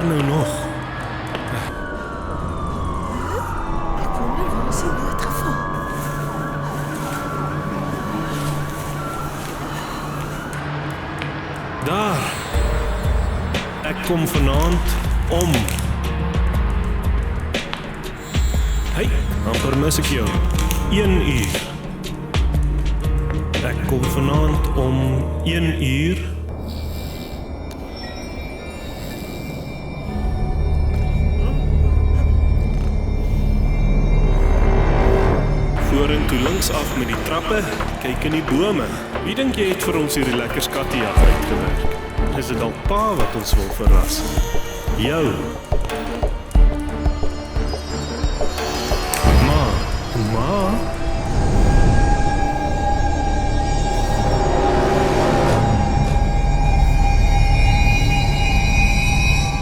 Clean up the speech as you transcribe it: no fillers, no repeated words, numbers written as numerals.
waar nou nog? Ek wonder waar is die noodgeval? Daar. Ek kom vanaand om. Hey, amper mis ek jou. 1 uur. Ek kom vanaand om 1 uur. Vorentoe linksaf met die trappe, kyk in die bome. Wie dink jy het vir ons hierdie lekker skattejag uitgewerk? Is dit dalk pa wat ons wil verras? Jou. Ma.